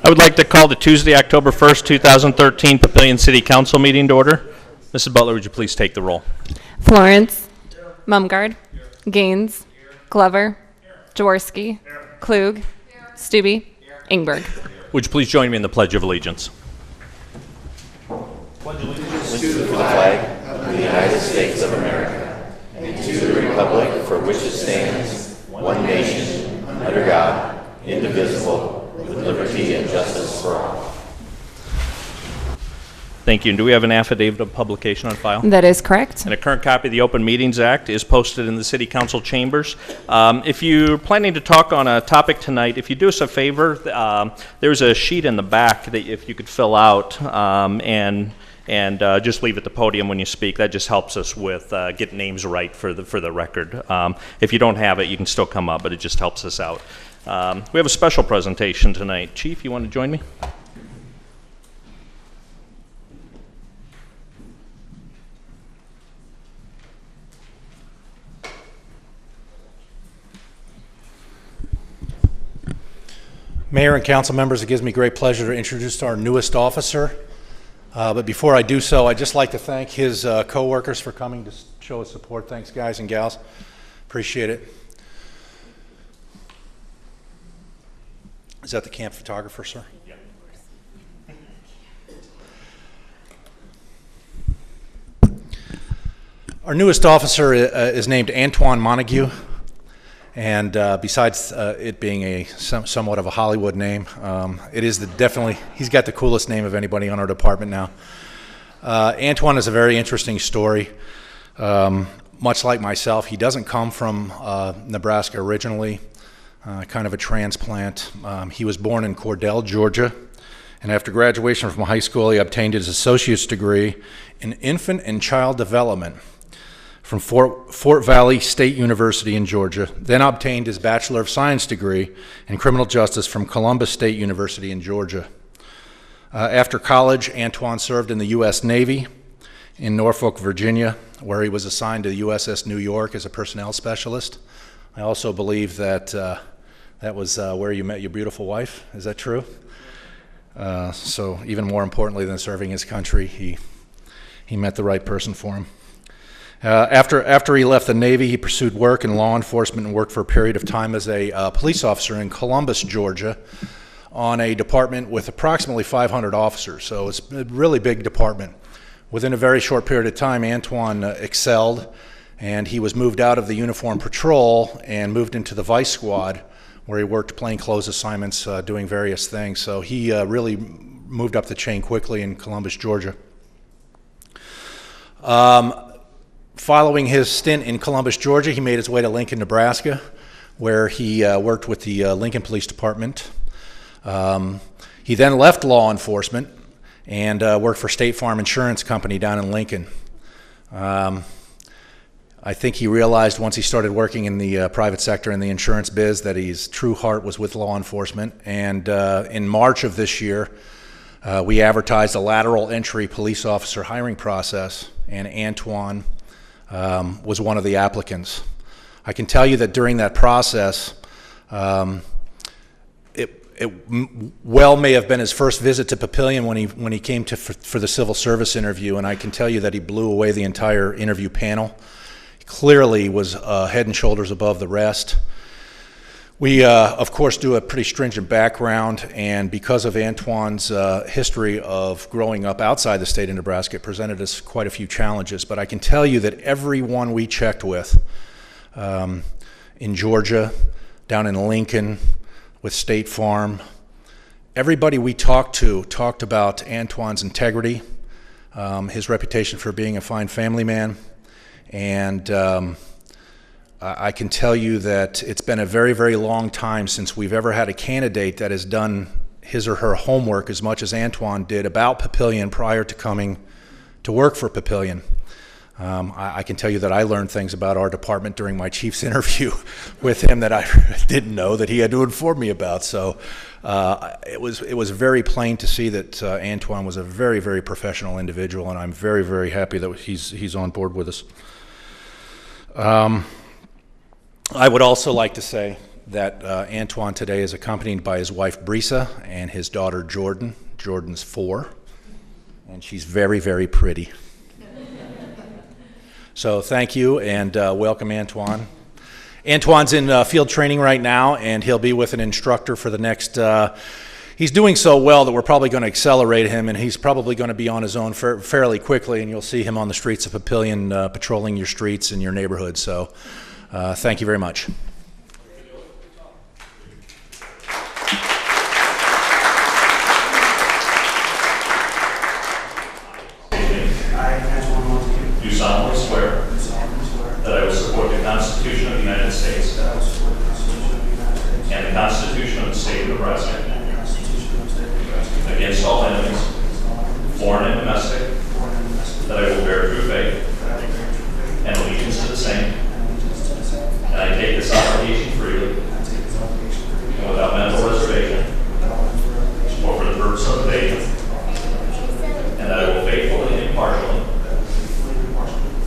I would like to call the Tuesday, October 1st, 2013 Papillion City Council meeting to order. Mrs. Butler, would you please take the roll? Florence. Mumgard. Gaines. Glover. Jaworski. Klug. Stubbe. Ingberg. Would you please join me in the Pledge of Allegiance? Pledge allegiance to the flag of the United States of America and to the republic for which it stands, one nation, under God, indivisible, with liberty and justice for all. Thank you. And do we have an affidavit of publication on file? That is correct. And a current copy of the Open Meetings Act is posted in the City Council chambers. If you're planning to talk on a topic tonight, if you do us a favor, there's a sheet in the back that if you could fill out and just leave at the podium when you speak. That just helps us with getting names right for the record. If you don't have it, you can still come up, but it just helps us out. We have a special presentation tonight. Chief, you want to join me? Mayor and council members, it gives me great pleasure to introduce our newest officer. But before I do so, I'd just like to thank his co-workers for coming to show us support. Thanks, guys and gals. Appreciate it. Is that the camp photographer, sir? Yeah. Our newest officer is named Antoine Montague. And besides it being a somewhat of a Hollywood name, it is definitely, he's got the coolest name of anybody on our department now. Antoine is a very interesting story. Much like myself, he doesn't come from Nebraska originally, kind of a transplant. He was born in Cordell, Georgia, and after graduation from high school, he obtained his associate's degree in infant and child development from Fort Valley State University in Georgia, then obtained his Bachelor of Science degree in criminal justice from Columbus State University in Georgia. After college, Antoine served in the U.S. Navy in Norfolk, Virginia, where he was assigned to the USS New York as a personnel specialist. I also believe that that was where you met your beautiful wife. Is that true? So even more importantly than serving his country, he met the right person for him. After he left the Navy, he pursued work in law enforcement and worked for a period of time as a police officer in Columbus, Georgia, on a department with approximately 500 officers. So it's a really big department. Within a very short period of time, Antoine excelled, and he was moved out of the uniform patrol and moved into the vice squad, where he worked plainclothes assignments, doing various things. So he really moved up the chain quickly in Columbus, Georgia. Following his stint in Columbus, Georgia, he made his way to Lincoln, Nebraska, where he worked with the Lincoln Police Department. He then left law enforcement and worked for State Farm Insurance Company down in Lincoln. I think he realized once he started working in the private sector in the insurance biz that his true heart was with law enforcement. And in March of this year, we advertised a lateral entry police officer hiring process, and Antoine was one of the applicants. I can tell you that during that process, it well may have been his first visit to Papillion when he came for the civil service interview, and I can tell you that he blew away the entire interview panel. He clearly was head and shoulders above the rest. We, of course, do a pretty stringent background, and because of Antoine's history of growing up outside the state of Nebraska, it presented us quite a few challenges. But I can tell you that everyone we checked with in Georgia, down in Lincoln, with State Farm, everybody we talked to talked about Antoine's integrity, his reputation for being a fine family man, and I can tell you that it's been a very, very long time since we've ever had a candidate that has done his or her homework as much as Antoine did about Papillion prior to coming to work for Papillion. I can tell you that I learned things about our department during my chief's interview with him that I didn't know that he had to inform me about. So it was very plain to see that Antoine was a very, very professional individual, and I'm very, very happy that he's on board with us. I would also like to say that Antoine today is accompanied by his wife Brisa and his daughter Jordan. Jordan's 4, and she's very, very pretty. So thank you, and welcome, Antoine. Antoine's in field training right now, and he'll be with an instructor for the next, he's doing so well that we're probably going to accelerate him, and he's probably going to be on his own fairly quickly, and you'll see him on the streets of Papillion patrolling your streets and your neighborhood. So thank you very much. Do solemnly swear that I will support the Constitution of the United States and the Constitution of the State of Nebraska against all enemies, foreign and domestic, that I will bear true faith and allegiance to the same, and I take this obligation freely and without mental reservation or for the purpose of evasion, and that I will faithfully and impartially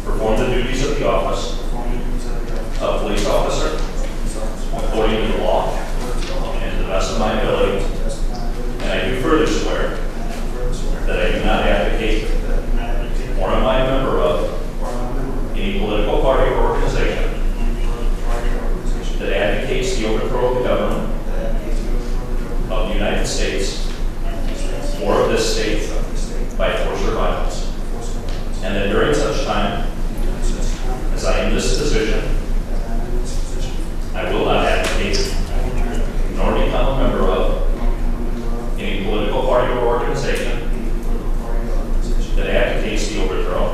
perform the duties of the office of police officer according to the law and to the best of my ability. And I do further swear that I do not advocate or am I a member of any political party or organization that advocates the overthrow of the government of the United States or of this state by force or violence. And that during such time as I am in this position, I will not advocate nor become a member of any political party or organization that advocates the overthrow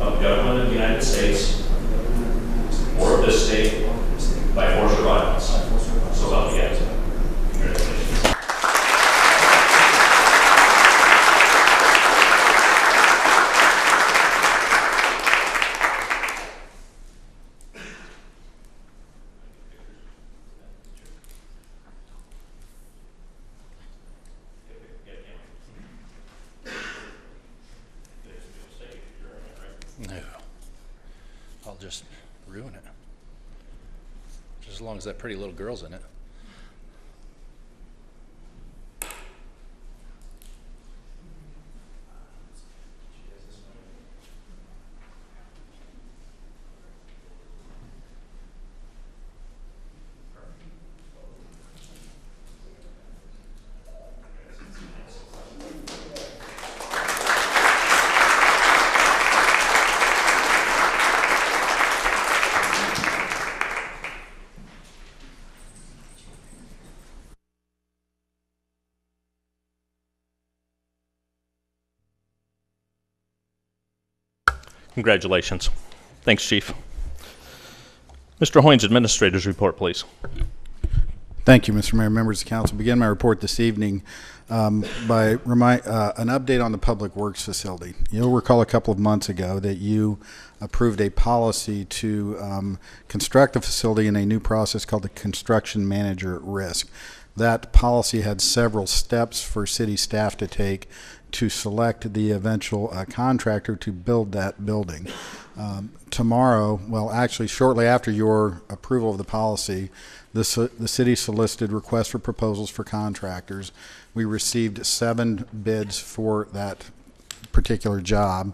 of the government of the United States or of this state by force or violence. So help me God. Congratulations. No, I'll just ruin it. Just as long as that pretty little girl's in it. Congratulations. Thanks, Chief. Mr. Hoynes, Administrator's Report, please. Thank you, Mr. Mayor, members of the council. Begin my report this evening by an update on the Public Works facility. You'll recall a couple of months ago that you approved a policy to construct the facility in a new process called the Construction Manager at Risk. That policy had several steps for city staff to take to select the eventual contractor to build that building. Tomorrow, well, actually shortly after your approval of the policy, the city solicited requests for proposals for contractors. We received 7 bids for that particular job.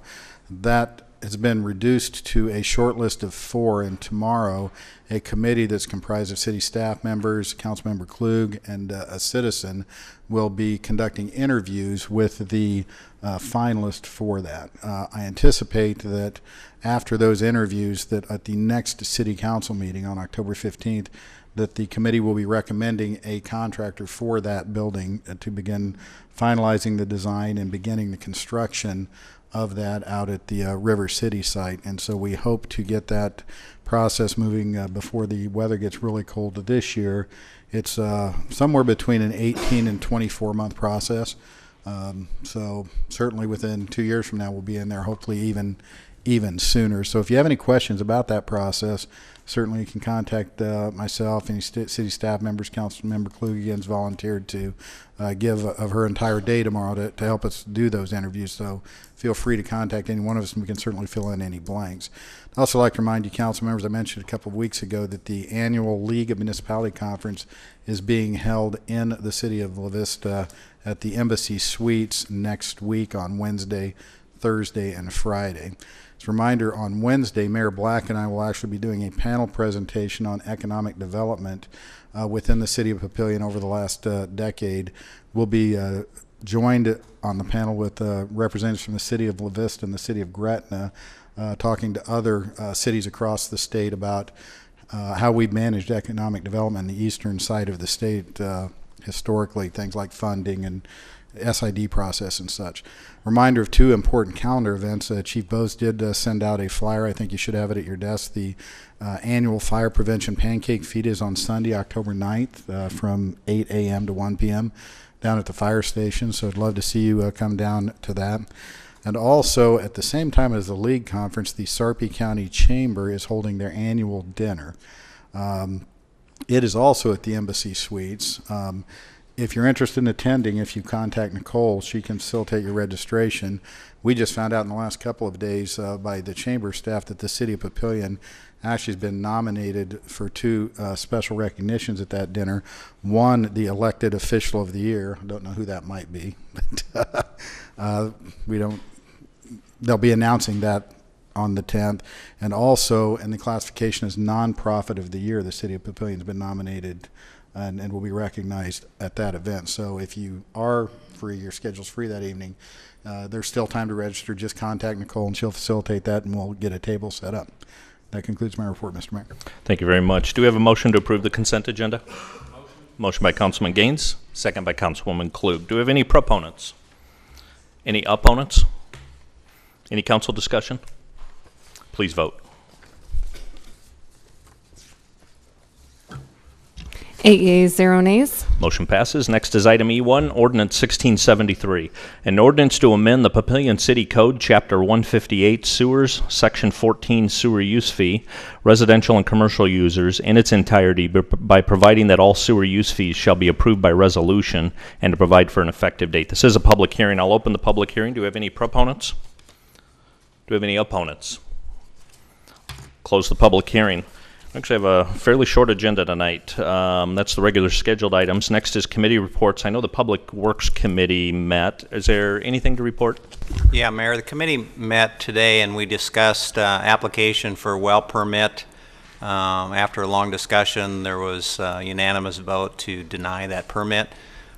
That has been reduced to a short list of 4, and tomorrow a committee that's comprised of city staff members, Councilmember Klug, and a citizen will be conducting interviews with the finalist for that. I anticipate that after those interviews, that at the next city council meeting on October 15th, that the committee will be recommending a contractor for that building to begin finalizing the design and beginning the construction of that out at the River City site. And so we hope to get that process moving before the weather gets really cold this year. It's somewhere between an 18 and 24 month process. So certainly within 2 years from now, we'll be in there, hopefully even even sooner. So if you have any questions about that process, certainly you can contact myself, any city staff members. Councilmember Klug again's volunteered to give of her entire day tomorrow to help us do those interviews. So feel free to contact any one of us, and we can certainly fill in any blanks. I'd also like to remind you, council members, I mentioned a couple of weeks ago that the annual League of Municipality Conference is being held in the city of La Vista at the Embassy Suites next week on Wednesday, Thursday, and Friday. As a reminder, on Wednesday, Mayor Black and I will actually be doing a panel presentation on economic development within the city of Papillion over the last decade. We'll be joined on the panel with representatives from the city of La Vista and the city of Gretna, talking to other cities across the state about how we've managed economic development in the eastern side of the state historically, things like funding and SID process and such. Reminder of two important calendar events. Chief Bose did send out a flyer. I think you should have it at your desk. The annual Fire Prevention Pancake Feed is on Sunday, October 9th from 8 a.m. to 1 p.m. down at the fire station. So I'd love to see you come down to that. And also, at the same time as the League Conference, the Sarpy County Chamber is holding their annual dinner. It is also at the Embassy Suites. If you're interested in attending, if you contact Nicole, she can facilitate your registration. We just found out in the last couple of days by the chamber staff that the city of Papillion actually has been nominated for two special recognitions at that dinner. One, the elected official of the year. I don't know who that might be, but they'll be announcing that on the 10th. And also, in the classification as nonprofit of the year, the city of Papillion has been nominated and will be recognized at that event. So if you are free, your schedule's free that evening, there's still time to register. Just contact Nicole and she'll facilitate that, and we'll get a table set up. That concludes my report, Mr. Mayor. Thank you very much. Do we have a motion to approve the consent agenda? Motion by Councilman Gaines, second by Councilwoman Klug. Do we have any proponents? Any opponents? Any council discussion? Please vote. 8 yeas, 0 nays. Motion passes. Next is item E1, Ordinance 1673. An ordinance to amend the Papillion City Code, Chapter 158, Sewers, Section 14, Sewer Use Fee, Residential and Commercial Users, in its entirety by providing that all sewer use fees shall be approved by resolution and to provide for an effective date. This is a public hearing. I'll open the public hearing. Do we have any proponents? Do we have any opponents? Close the public hearing. Actually, I have a fairly short agenda tonight. That's the regular scheduled items. Next is committee reports. I know the Public Works Committee met. Is there anything to report? Yeah, Mayor, the committee met today and we discussed application for well permit. After a long discussion, there was a unanimous vote to deny that permit.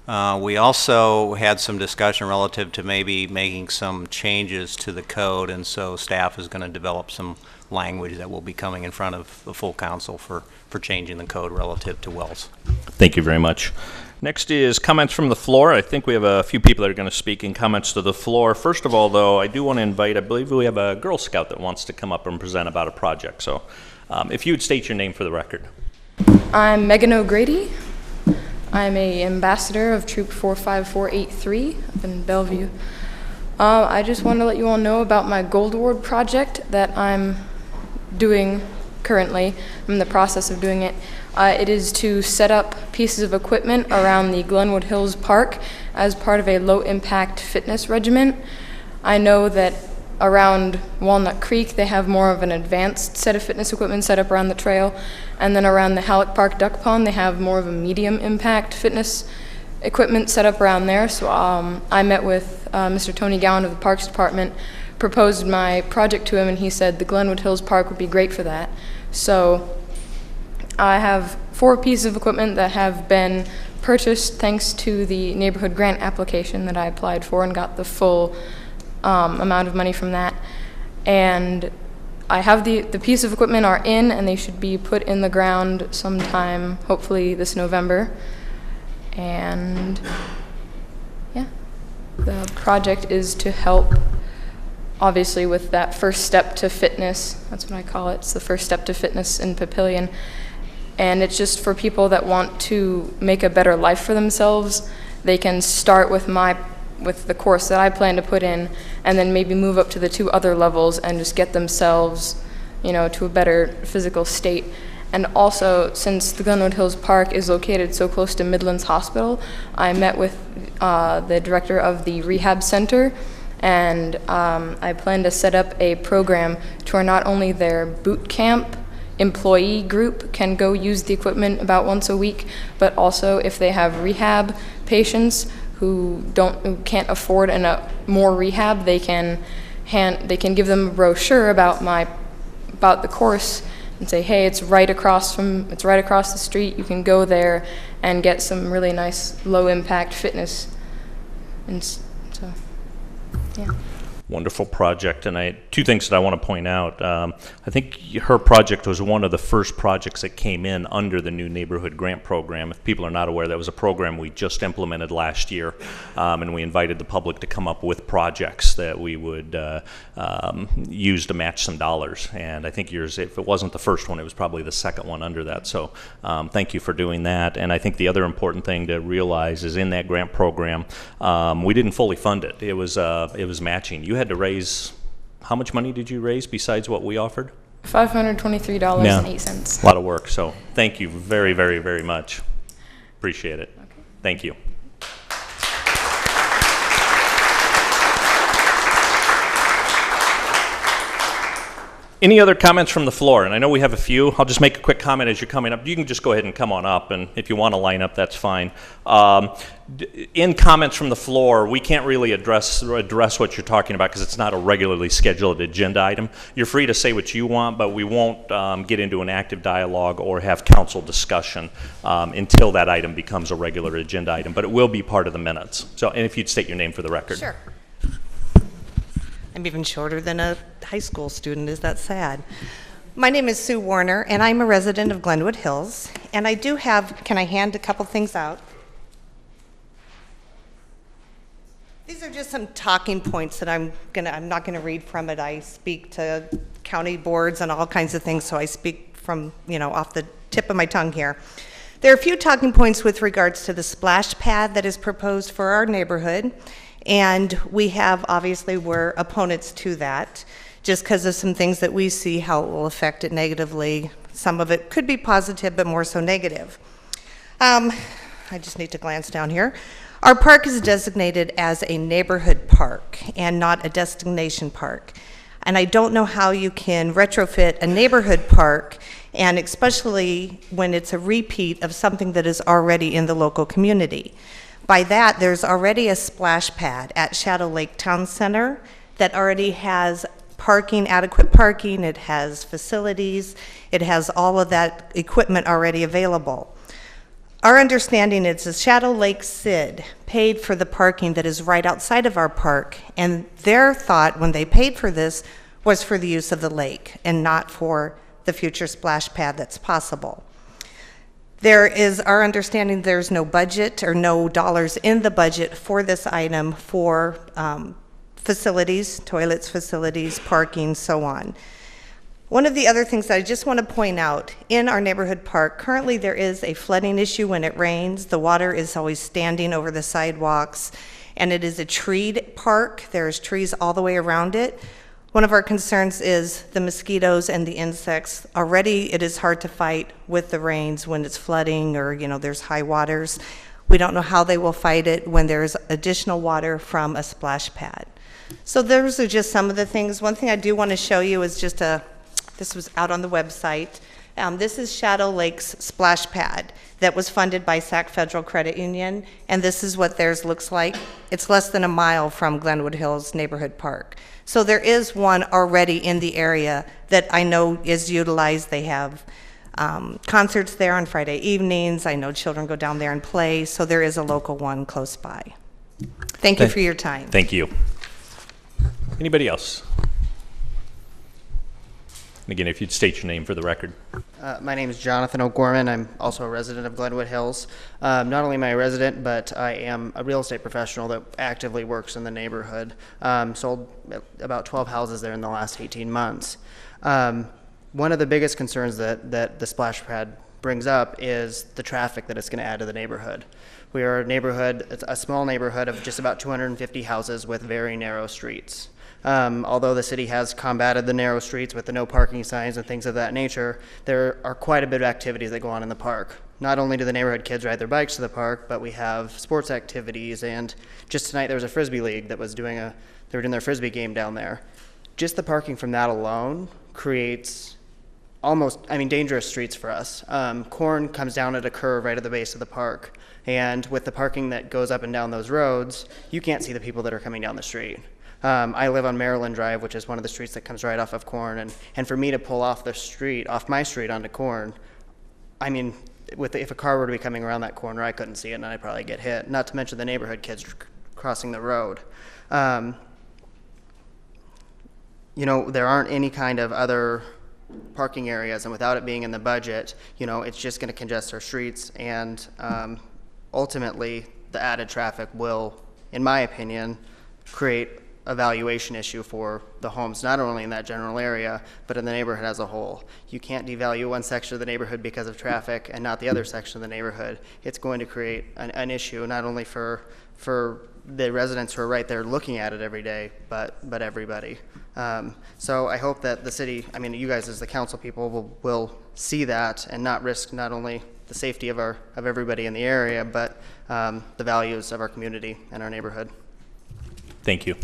We also had some discussion relative to maybe making some changes to the code, and so staff is going to develop some language that will be coming in front of the full council for changing the code relative to wells. Thank you very much. Next is comments from the floor. I think we have a few people that are going to speak in comments to the floor. First of all, though, I do want to invite, I believe we have a Girl Scout that wants to come up and present about a project. So if you would state your name for the record. I'm Megan O'Grady. I'm a ambassador of Troop 45483 up in Bellevue. I just want to let you all know about my Gold Award project that I'm doing currently. I'm in the process of doing it. It is to set up pieces of equipment around the Glenwood Hills Park as part of a low-impact fitness regimen. I know that around Walnut Creek they have more of an advanced set of fitness equipment set up around the trail, and then around the Halleck Park Duck Pond they have more of a medium-impact fitness equipment set up around there. So I met with Mr. Tony Gowan of the Parks Department, proposed my project to him, and he said the Glenwood Hills Park would be great for that. So I have 4 pieces of equipment that have been purchased thanks to the neighborhood grant application that I applied for and got the full amount of money from that. And I have the piece of equipment are in, and they should be put in the ground sometime, hopefully this November. And yeah, the project is to help, obviously, with that first step to fitness. That's what I call it. It's the first step to fitness in Papillion. And it's just for people that want to make a better life for themselves. They can start with my with the course that I plan to put in, and then maybe move up to the 2 other levels and just get themselves, to a better physical state. And also, since the Glenwood Hills Park is located so close to Midlands Hospital, I met with the director of the rehab center, and I plan to set up a program to where not only their boot camp employee group can go use the equipment about once a week, but also if they have rehab patients who can't afford more rehab, they can give them a brochure about the course and say, hey, it's right across the street. You can go there and get some really nice low impact fitness. And so, yeah. Wonderful project, and 2 things that I want to point out. I think her project was one of the first projects that came in under the new neighborhood grant program. If people are not aware, that was a program we just implemented last year, and we invited the public to come up with projects that we would use to match some dollars. And I think yours, if it wasn't the first one, it was probably the second one under that. So thank you for doing that. And I think the other important thing to realize is in that grant program, we didn't fully fund it. It was matching. You had to raise, how much money did you raise besides what we offered? $523.08. A lot of work, so thank you very, very, very much. Appreciate it. Okay. Thank you. Any other comments from the floor? And I know we have a few. I'll just make a quick comment as you're coming up. You can just go ahead and come on up, and if you want to line up, that's fine. In comments from the floor, we can't really address what you're talking about because it's not a regularly scheduled agenda item. You're free to say what you want, but we won't get into an active dialogue or have council discussion until that item becomes a regular agenda item. But it will be part of the minutes. So, and if you'd state your name for the record. Sure. I'm even shorter than a high school student. Is that sad? My name is Sue Warner, and I'm a resident of Glenwood Hills. And I do have, can I hand a couple things out? These are just some talking points that I'm not gonna read from it. I speak to county boards and all kinds of things, so I speak from, off the tip of my tongue here. There are a few talking points with regards to the splash pad that is proposed for our neighborhood. And we're opponents to that, just because of some things that we see how it will affect it negatively. Some of it could be positive, but more so negative. I just need to glance down here. Our park is designated as a neighborhood park and not a destination park. And I don't know how you can retrofit a neighborhood park, and especially when it's a repeat of something that is already in the local community. By that, there's already a splash pad at Shadow Lake Town Center that already has parking, adequate parking, it has facilities, it has all of that equipment already available. Our understanding is the Shadow Lake SID paid for the parking that is right outside of our park, and their thought when they paid for this was for the use of the lake and not for the future splash pad that's possible. There is our understanding there's no budget or no dollars in the budget for this item for facilities, toilets, facilities, parking, so on. One of the other things that I just want to point out, in our neighborhood park, currently there is a flooding issue when it rains. The water is always standing over the sidewalks, and it is a treed park. There's trees all the way around it. One of our concerns is the mosquitoes and the insects. Already it is hard to fight with the rains when it's flooding or there's high waters. We don't know how they will fight it when there's additional water from a splash pad. So those are just some of the things. One thing I do want to show you is this was out on the website. This is Shadow Lake's splash pad that was funded by Sac Federal Credit Union, and this is what theirs looks like. It's less than a mile from Glenwood Hills Neighborhood Park. So there is one already in the area that I know is utilized. They have concerts there on Friday evenings. I know children go down there and play, so there is a local one close by. Thank you for your time. Thank you. Anybody else? And again, if you'd state your name for the record. My name is Jonathan O'Gorman. I'm also a resident of Glenwood Hills. Not only am I a resident, but I am a real estate professional that actively works in the neighborhood. Sold about 12 houses there in the last 18 months. One of the biggest concerns that the splash pad brings up is the traffic that it's going to add to the neighborhood. We are a neighborhood, it's a small neighborhood of just about 250 houses with very narrow streets. Although the city has combated the narrow streets with the no parking signs and things of that nature, there are quite a bit of activities that go on in the park. Not only do the neighborhood kids ride their bikes to the park, but we have sports activities, and just tonight there was a Frisbee league that was they were doing their Frisbee game down there. Just the parking from that alone creates dangerous streets for us. Corn comes down at a curve right at the base of the park, and with the parking that goes up and down those roads, you can't see the people that are coming down the street. I live on Maryland Drive, which is one of the streets that comes right off of Corn, and for me to pull off my street onto Corn, I mean, if a car were to be coming around that corner, I couldn't see it, and I'd probably get hit. Not to mention the neighborhood kids crossing the road. There aren't any kind of other parking areas, and without it being in the budget, it's just going to congest our streets, and ultimately, the added traffic will, in my opinion, create a valuation issue for the homes, not only in that general area, but in the neighborhood as a whole. You can't devalue one section of the neighborhood because of traffic and not the other section of the neighborhood. It's going to create an issue not only for the residents who are right there looking at it every day, but everybody. So I hope that the city, you guys as the council people will see that and not risk not only the safety of everybody in the area, but the values of our community and our neighborhood. Thank you.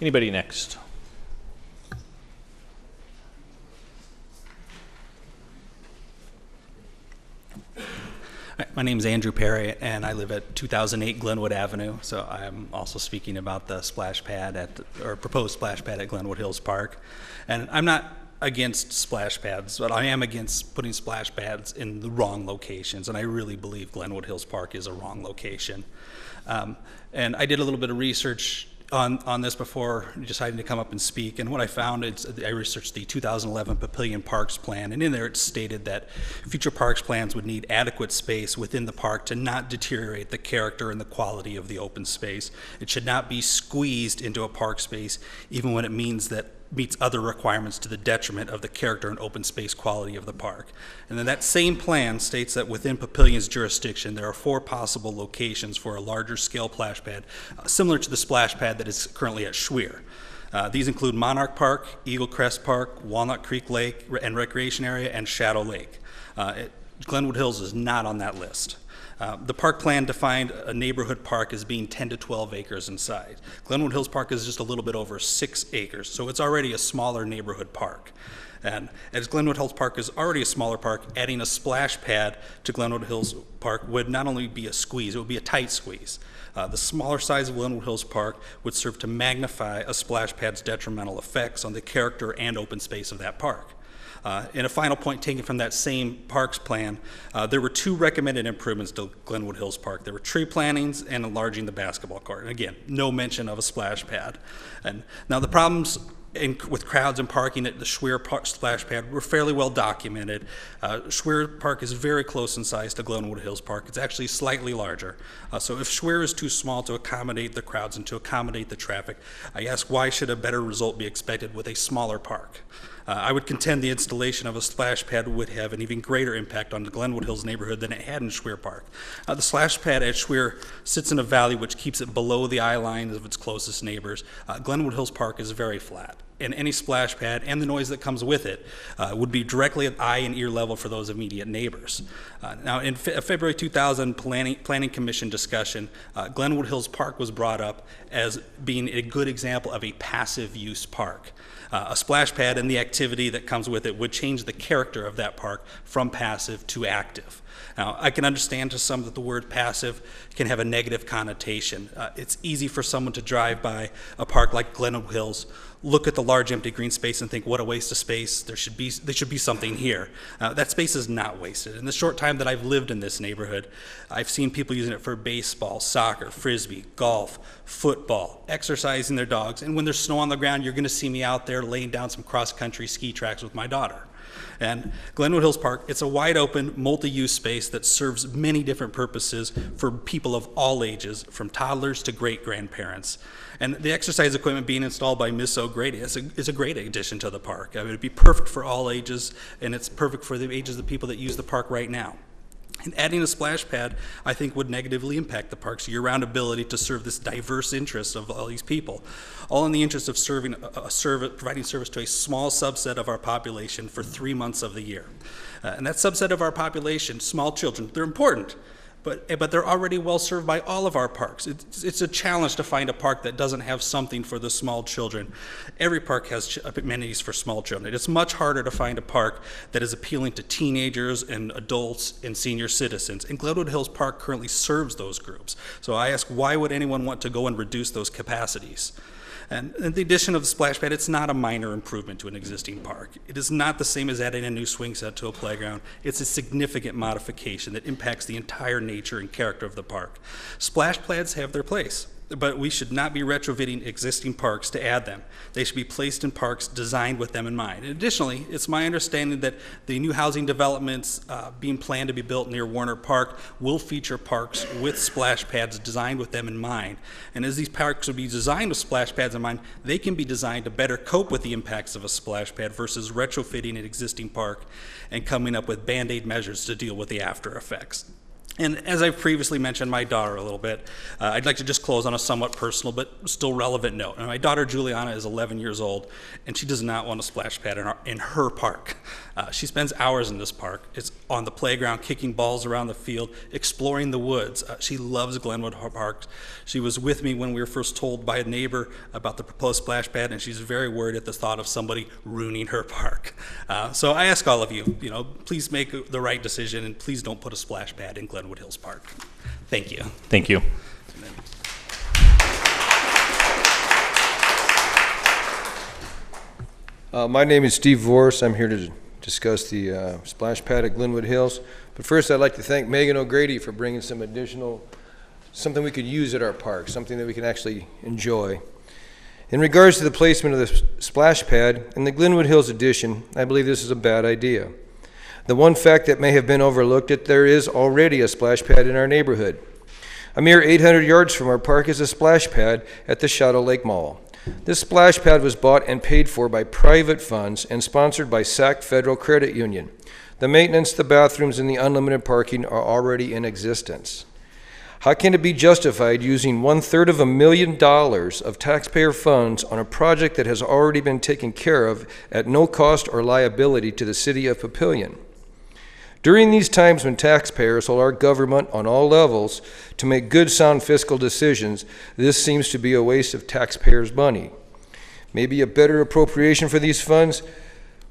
Anybody next? My name is Andrew Perry, and I live at 2008 Glenwood Avenue. So I'm also speaking about the splash pad proposed splash pad at Glenwood Hills Park. And I'm not against splash pads, but I am against putting splash pads in the wrong locations. And I really believe Glenwood Hills Park is a wrong location. And I did a little bit of research on this before deciding to come up and speak, and what I found is I researched the 2011 Papillion Parks Plan, and in there it stated that future parks plans would need adequate space within the park to not deteriorate the character and the quality of the open space. It should not be squeezed into a park space, even when it means that meets other requirements to the detriment of the character and open space quality of the park. And then that same plan states that within Papillion's jurisdiction, there are 4 possible locations for a larger scale splash pad, similar to the splash pad that is currently at Schweer. These include Monarch Park, Eagle Crest Park, Walnut Creek Lake and Recreation Area, and Shadow Lake. Glenwood Hills is not on that list. The park plan defined a neighborhood park as being 10 to 12 acres in size. Glenwood Hills Park is just a little bit over 6 acres, so it's already a smaller neighborhood park. And as Glenwood Hills Park is already a smaller park, adding a splash pad to Glenwood Hills Park would not only be a squeeze, it would be a tight squeeze. The smaller size of Glenwood Hills Park would serve to magnify a splash pad's detrimental effects on the character and open space of that park. And a final point taken from that same parks plan, there were 2 recommended improvements to Glenwood Hills Park. There were tree plantings and enlarging the basketball court. And again, no mention of a splash pad. And now the problems with crowds and parking at the Schweer Park splash pad were fairly well documented. Schweer Park is very close in size to Glenwood Hills Park. It's actually slightly larger. So if Schweer is too small to accommodate the crowds and to accommodate the traffic, I ask why should a better result be expected with a smaller park? I would contend the installation of a splash pad would have an even greater impact on the Glenwood Hills neighborhood than it had in Schweer Park. The splash pad at Schweer sits in a valley which keeps it below the eye line of its closest neighbors. Glenwood Hills Park is very flat, and any splash pad and the noise that comes with it would be directly at eye and ear level for those immediate neighbors. Now, in February 2000 Planning Commission discussion, Glenwood Hills Park was brought up as being a good example of a passive use park. A splash pad and the activity that comes with it would change the character of that park from passive to active. Now, I can understand to some that the word passive can have a negative connotation. It's easy for someone to drive by a park like Glenwood Hills, look at the large empty green space and think, what a waste of space, there should be something here. That space is not wasted. In the short time that I've lived in this neighborhood, I've seen people using it for baseball, soccer, frisbee, golf, football, exercising their dogs, and when there's snow on the ground, you're gonna see me out there laying down some cross-country ski tracks with my daughter. And Glenwood Hills Park, it's a wide open, multi-use space that serves many different purposes for people of all ages, from toddlers to great-grandparents. And the exercise equipment being installed by Miss O'Grady is a great addition to the park. I mean, it'd be perfect for all ages, and it's perfect for the ages of the people that use the park right now. And adding a splash pad, I think, would negatively impact the park's year-round ability to serve this diverse interest of all these people, all in the interest of providing service to a small subset of our population for 3 months of the year. And that subset of our population, small children, they're important, but they're already well served by all of our parks. It's a challenge to find a park that doesn't have something for the small children. Every park has amenities for small children. It's much harder to find a park that is appealing to teenagers and adults and senior citizens. And Glenwood Hills Park currently serves those groups. So I ask, why would anyone want to go and reduce those capacities? And the addition of the splash pad, it's not a minor improvement to an existing park. It is not the same as adding a new swing set to a playground. It's a significant modification that impacts the entire nature and character of the park. Splash pads have their place, but we should not be retrofitting existing parks to add them. They should be placed in parks designed with them in mind. And additionally, it's my understanding that the new housing developments being planned to be built near Warner Park will feature parks with splash pads designed with them in mind. And as these parks will be designed with splash pads in mind, they can be designed to better cope with the impacts of a splash pad versus retrofitting an existing park and coming up with Band-Aid measures to deal with the after effects. And as I've previously mentioned my daughter a little bit, I'd like to just close on a somewhat personal but still relevant note. And my daughter Juliana is 11 years old, and she does not want a splash pad in her park. She spends hours in this park. It's on the playground, kicking balls around the field, exploring the woods. She loves Glenwood Park. She was with me when we were first told by a neighbor about the proposed splash pad, and she's very worried at the thought of somebody ruining her park. So I ask all of you, please make the right decision, and please don't put a splash pad in Glenwood Hills Park. Thank you. Thank you. My name is Steve Vorse. I'm here to discuss the splash pad at Glenwood Hills. But first, I'd like to thank Megan O'Grady for bringing some additional, something we could use at our park, something that we can actually enjoy. In regards to the placement of the splash pad in the Glenwood Hills addition, I believe this is a bad idea. The one fact that may have been overlooked is there is already a splash pad in our neighborhood. A mere 800 yards from our park is a splash pad at the Shadow Lake Mall. This splash pad was bought and paid for by private funds and sponsored by SAC Federal Credit Union. The maintenance, the bathrooms, and the unlimited parking are already in existence. How can it be justified using $250,000 of taxpayer funds on a project that has already been taken care of at no cost or liability to the city of Papillion? During these times when taxpayers hold our government on all levels to make good, sound fiscal decisions, this seems to be a waste of taxpayers' money. Maybe a better appropriation for these funds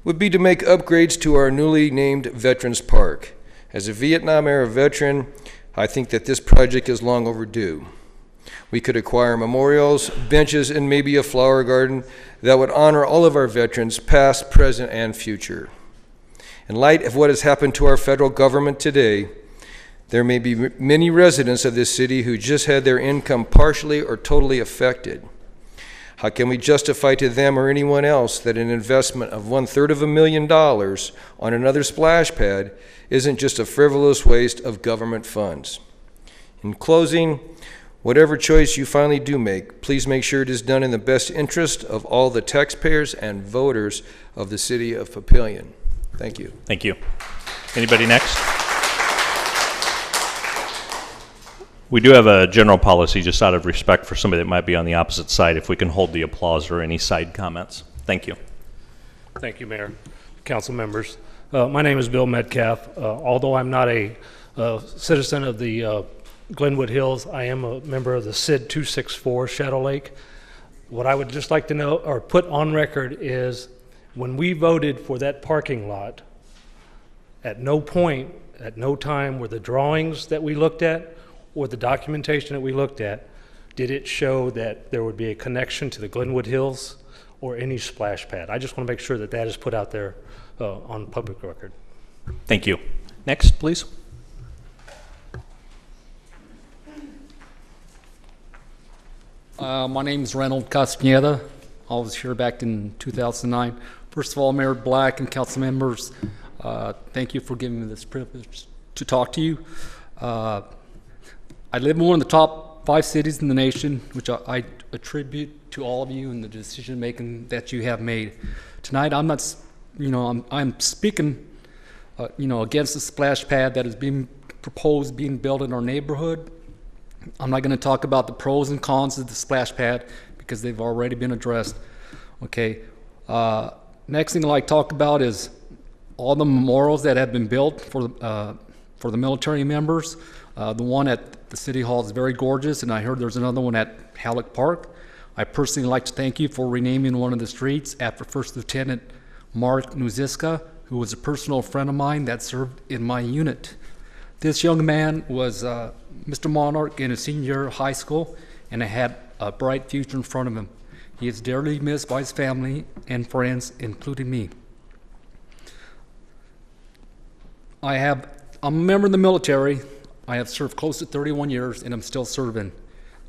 would be to make upgrades to our newly named Veterans Park. As a Vietnam-era veteran, I think that this project is long overdue. We could acquire memorials, benches, and maybe a flower garden that would honor all of our veterans, past, present, and future. In light of what has happened to our federal government today, there may be many residents of this city who just had their income partially or totally affected. How can we justify to them or anyone else that an investment of $250,000 on another splash pad isn't just a frivolous waste of government funds? In closing, whatever choice you finally do make, please make sure it is done in the best interest of all the taxpayers and voters of the city of Papillion. Thank you. Thank you. Anybody next? We do have a general policy, just out of respect for somebody that might be on the opposite side, if we can hold the applause or any side comments. Thank you. Thank you, Mayor, council members. My name is Bill Metcalf. Although I'm not a citizen of the Glenwood Hills, I am a member of the SID 264 Shadow Lake. What I would just like to know, or put on record, is when we voted for that parking lot, at no point, at no time were the drawings that we looked at or the documentation that we looked at, did it show that there would be a connection to the Glenwood Hills or any splash pad. I just want to make sure that that is put out there on public record. Thank you. Next, please. My name is Reynold Castaneda. I was here back in 2009. First of all, Mayor Black and council members, thank you for giving me this privilege to talk to you. I live in one of the top 5 cities in the nation, which I attribute to all of you and the decision making that you have made. Tonight, I'm not, I'm speaking, against the splash pad that is being proposed, being built in our neighborhood. I'm not going to talk about the pros and cons of the splash pad because they've already been addressed. Okay. Next thing I'd like to talk about is all the memorials that have been built for the military members. The one at the City Hall is very gorgeous, and I heard there's another one at Halleck Park. I personally like to thank you for renaming one of the streets after First Lieutenant Mark Nuziska, who was a personal friend of mine that served in my unit. This young man was Mr. Monarch in his senior year of high school, and had a bright future in front of him. He is dearly missed by his family and friends, including me. I'm a member of the military. I have served close to 31 years, and I'm still serving.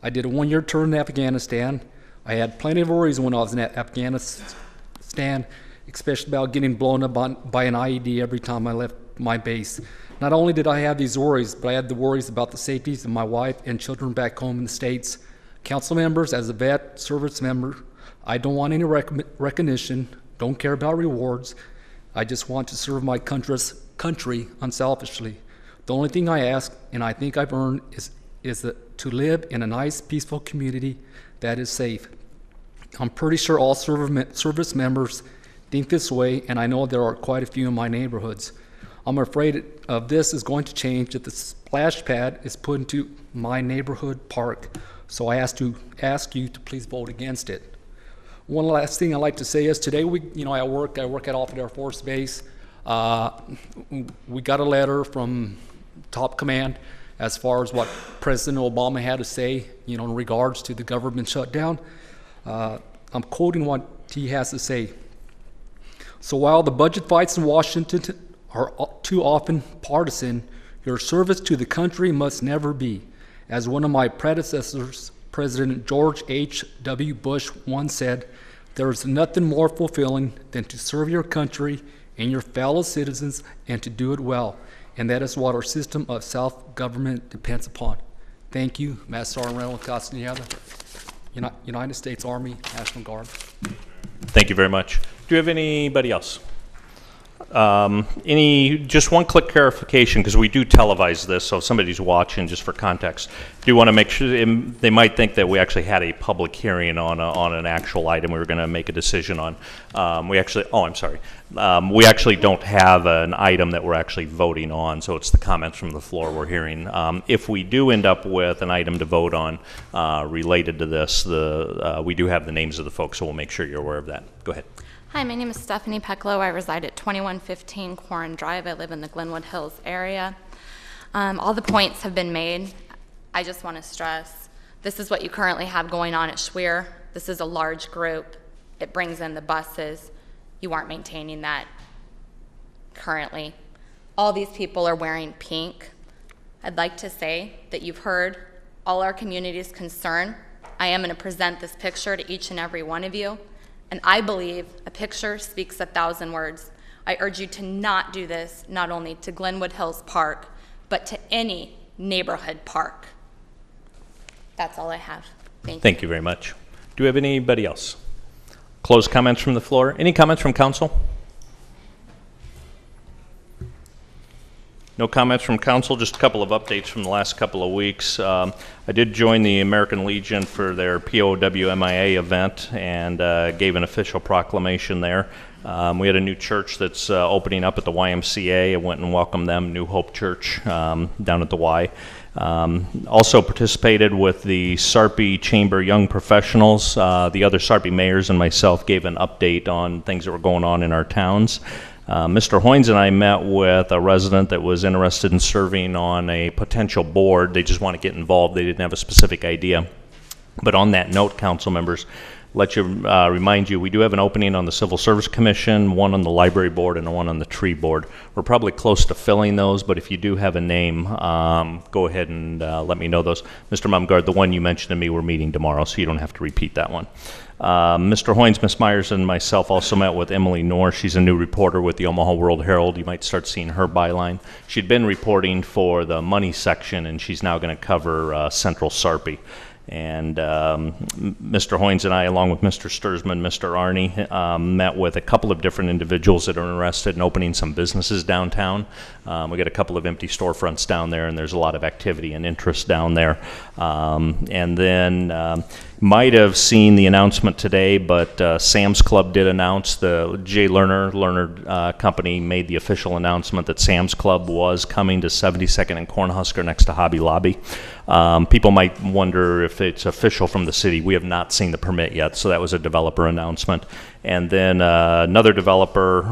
I did a 1-year tour in Afghanistan. I had plenty of worries when I was in Afghanistan, especially about getting blown up by an IED every time I left my base. Not only did I have these worries, but I had the worries about the safeties of my wife and children back home in the States. Council members, as a vet service member, I don't want any recognition, don't care about rewards. I just want to serve my country unselfishly. The only thing I ask, and I think I've earned, is to live in a nice, peaceful community that is safe. I'm pretty sure all service members think this way, and I know there are quite a few in my neighborhoods. I'm afraid of this is going to change if the splash pad is put into my neighborhood park. So I ask you to please vote against it. One last thing I'd like to say is today I work at Offutt Air Force Base. We got a letter from top command as far as what President Obama had to say, in regards to the government shutdown. I'm quoting what he has to say. So while the budget fights in Washington are too often partisan, your service to the country must never be. As one of my predecessors, President George H.W. Bush, once said, there is nothing more fulfilling than to serve your country and your fellow citizens and to do it well. And that is what our system of self-government depends upon. Thank you, Master Sergeant Reynolds Castaneda, United States Army, National Guard. Thank you very much. Do you have anybody else? Just one quick clarification, because we do televise this, so if somebody's watching, just for context, do want to make sure they might think that we actually had a public hearing on an actual item we were going to make a decision on. We actually don't have an item that we're actually voting on, so it's the comments from the floor we're hearing. If we do end up with an item to vote on related to this, we do have the names of the folks, so we'll make sure you're aware of that. Go ahead. Hi, my name is Stephanie Pecklow. I reside at 2115 Quarren Drive. I live in the Glenwood Hills area. All the points have been made. I just want to stress, this is what you currently have going on at Schweer. This is a large group. It brings in the buses. You aren't maintaining that currently. All these people are wearing pink. I'd like to say that you've heard all our community's concern. I am going to present this picture to each and every one of you. And I believe a picture speaks 1,000 words. I urge you to not do this, not only to Glenwood Hills Park, but to any neighborhood park. That's all I have. Thank you. Thank you very much. Do we have anybody else? Closed comments from the floor. Any comments from council? No comments from council, just a couple of updates from the last couple of weeks. I did join the American Legion for their POWMIA event and gave an official proclamation there. We had a new church that's opening up at the YMCA. I went and welcomed them, New Hope Church down at the Y. Also participated with the Sarpy Chamber Young Professionals. The other Sarpy mayors and myself gave an update on things that were going on in our towns. Mr. Hoynes and I met with a resident that was interested in serving on a potential board. They just want to get involved. They didn't have a specific idea. But on that note, council members, let you remind you, we do have an opening on the Civil Service Commission, one on the Library Board, and one on the Tree Board. We're probably close to filling those, but if you do have a name, go ahead and let me know those. Mr. Mumgard, the one you mentioned to me, we're meeting tomorrow, so you don't have to repeat that one. Mr. Hoynes, Ms. Myers, and myself also met with Emily Knorr. She's a new reporter with the Omaha World Herald. You might start seeing her byline. She'd been reporting for the money section, and she's now going to cover Central Sarpy. And Mr. Hoynes and I, along with Mr. Sturzman, Mr. Arney, met with a couple of different individuals that are interested in opening some businesses downtown. We got a couple of empty storefronts down there, and there's a lot of activity and interest down there. And then might have seen the announcement today, but Sam's Club did announce, the Jay Lerner company made the official announcement that Sam's Club was coming to 72nd and Cornhusker next to Hobby Lobby. People might wonder if it's official from the city. We have not seen the permit yet, so that was a developer announcement. And then another developer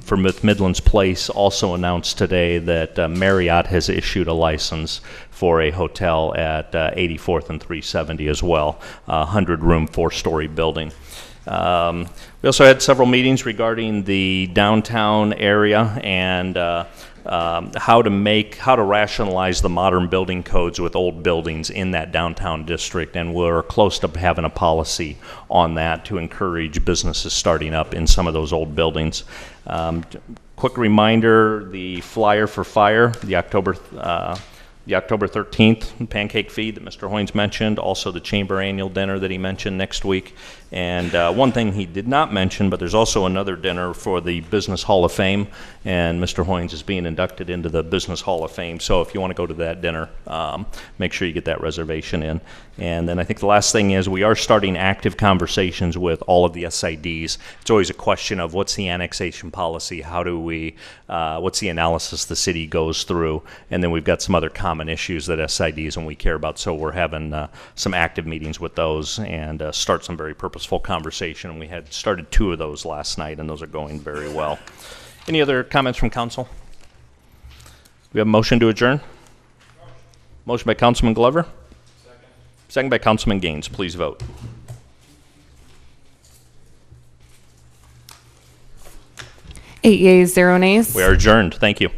for Midlands Place also announced today that Marriott has issued a license for a hotel at 84th and 370 as well, a 100-room, 4-story building. We also had several meetings regarding the downtown area and how to rationalize the modern building codes with old buildings in that downtown district, and we're close to having a policy on that to encourage businesses starting up in some of those old buildings. Quick reminder, the flyer for fire, the October 13th pancake feed that Mr. Hoynes mentioned, also the chamber annual dinner that he mentioned next week. And one thing he did not mention, but there's also another dinner for the Business Hall of Fame, and Mr. Hoynes is being inducted into the Business Hall of Fame. So if you want to go to that dinner, make sure you get that reservation in. And then I think the last thing is we are starting active conversations with all of the SIDs. It's always a question of what's the annexation policy, how do we, what's the analysis the city goes through, and then we've got some other common issues that SIDs and we care about. So we're having some active meetings with those and start some very purposeful conversation. And we had started 2 of those last night, and those are going very well. Any other comments from council? We have a motion to adjourn. Motion by Councilman Glover. Second by Councilman Gaines. Please vote. Eight yeas, 0 nays. We are adjourned. Thank you.